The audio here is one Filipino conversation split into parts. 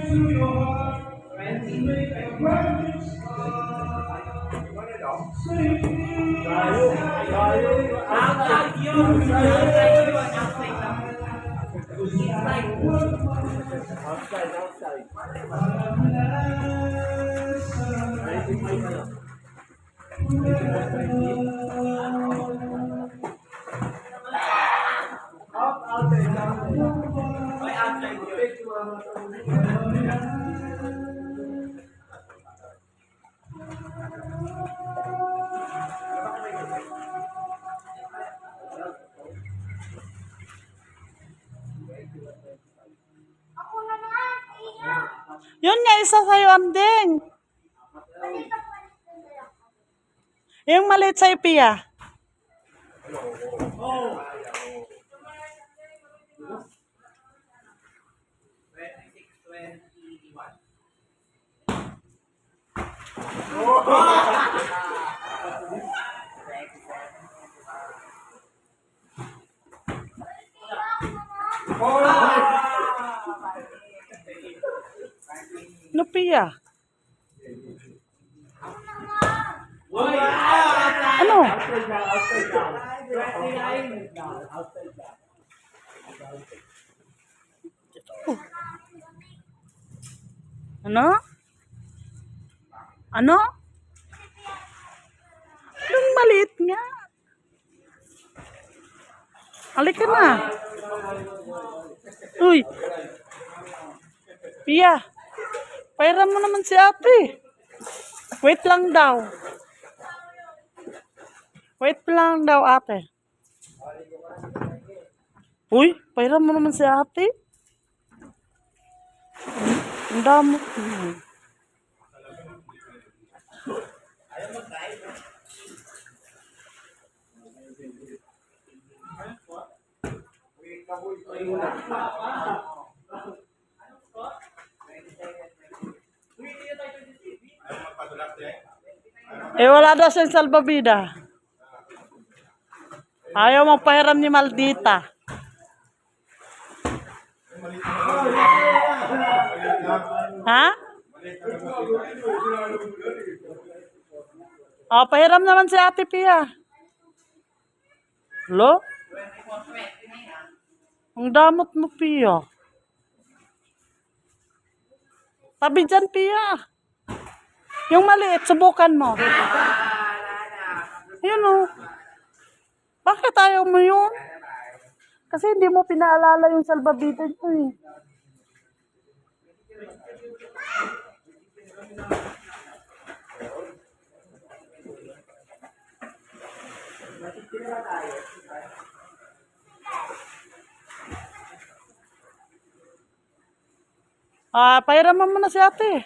Outside yun. Outside yun. Outside lang. Inside. Outside. Yun nga, isa sa'yo, Andeng. Yung maliit sa'yo, Pia. No, Pia. Ano? Ano? Ano? Yung maliit nga. Halika na. Uy. Pia. Pairam mo naman si ate. Wait lang daw. Wait lang daw, ate. Uy, pairam mo naman si ate. Ang damo. Wala daw siyang salbabida. Ayaw magpahiram ni Maldita. Ha? Pahiram naman si Ate Pia. Lo? Ang damot mo, Pia. Tabi dyan, Pia. Yung maliit, subukan mo. Yun o. Bakit ayaw mo yun? Kasi hindi mo pinaalala yung salbabida mo eh. Pairaman mo na si ate.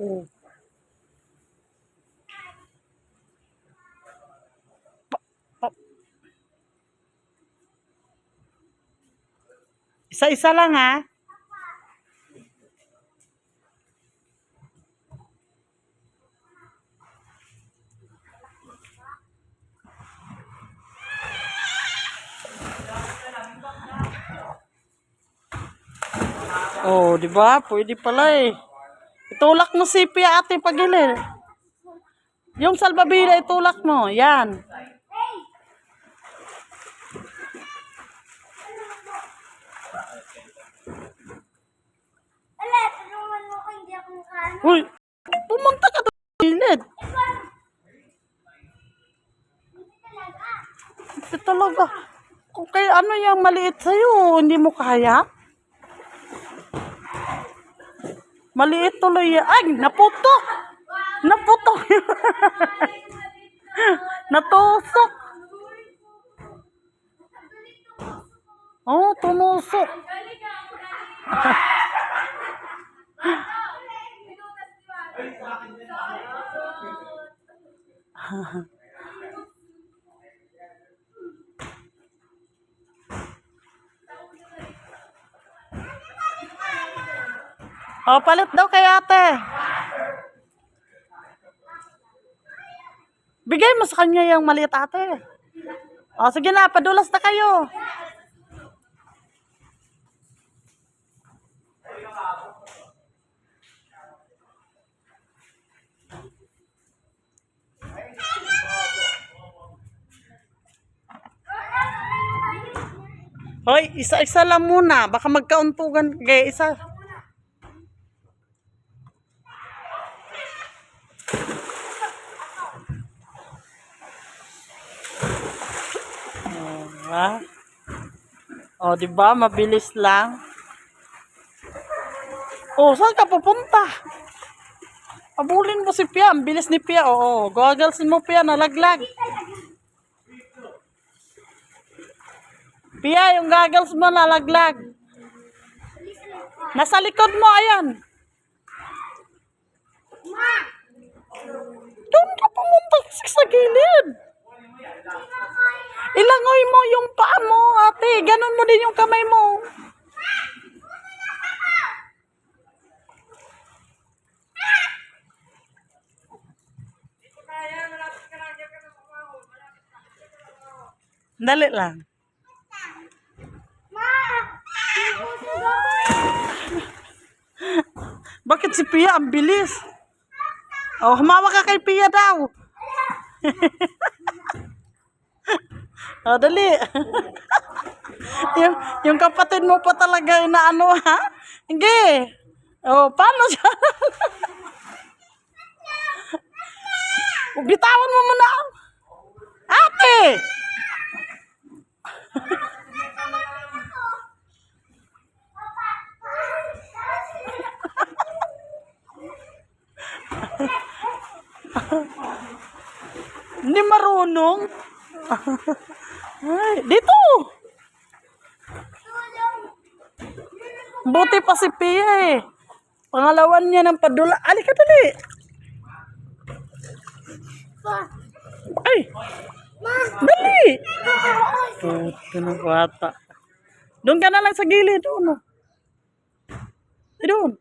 Oh. Isa-isa lang ha. Oh, di ba? Pwede pala eh. Itulak mo si Pia ate pagilid. Yung salbabida itulak mo. Yan. Uy, pumunta ka doon sa gilid. Hindi talaga. Kung kaya ano yung maliit sa'yo, hindi mo kaya? Maliit tuloy. Ay, naputok. Naputok. Natusok. Oh, tumusok. O, palit daw kay ate. Bigay mo sa kanya yung maliit ate. O, sige na, padulas na kayo. Hoy, isa-isa lang muna. Baka magkauntugan kay isa. Ha? O, di ba? Mabilis lang. O, saan ka pupunta? Abulin mo si Pia. Ang bilis ni Pia. Oo, goggles mo Pia. Nalaglag. Pia, yung goggles mo nalaglag. Nasa likod mo, ayan. Doon ka pumunta kasi sa gilid. Ilangoy mo yung paa mo, ate. Ganon mo din yung kamay mo. Dali lang. Bakit si Pia ang bilis? Oh, humawa ka kay Pia daw. Oh, dali. yung kapatid mo pa talaga inaano ha? Hindi. Oh, paano siya? Bitawan mo muna. Ate! Hindi marunong. Ay, dito. Buti pa si Pia eh. Pangalawan niya ng padula. Alika dali. Ay. Dali. Puto ng bata. Doon ka na lang sa gilid. Doon. Doon.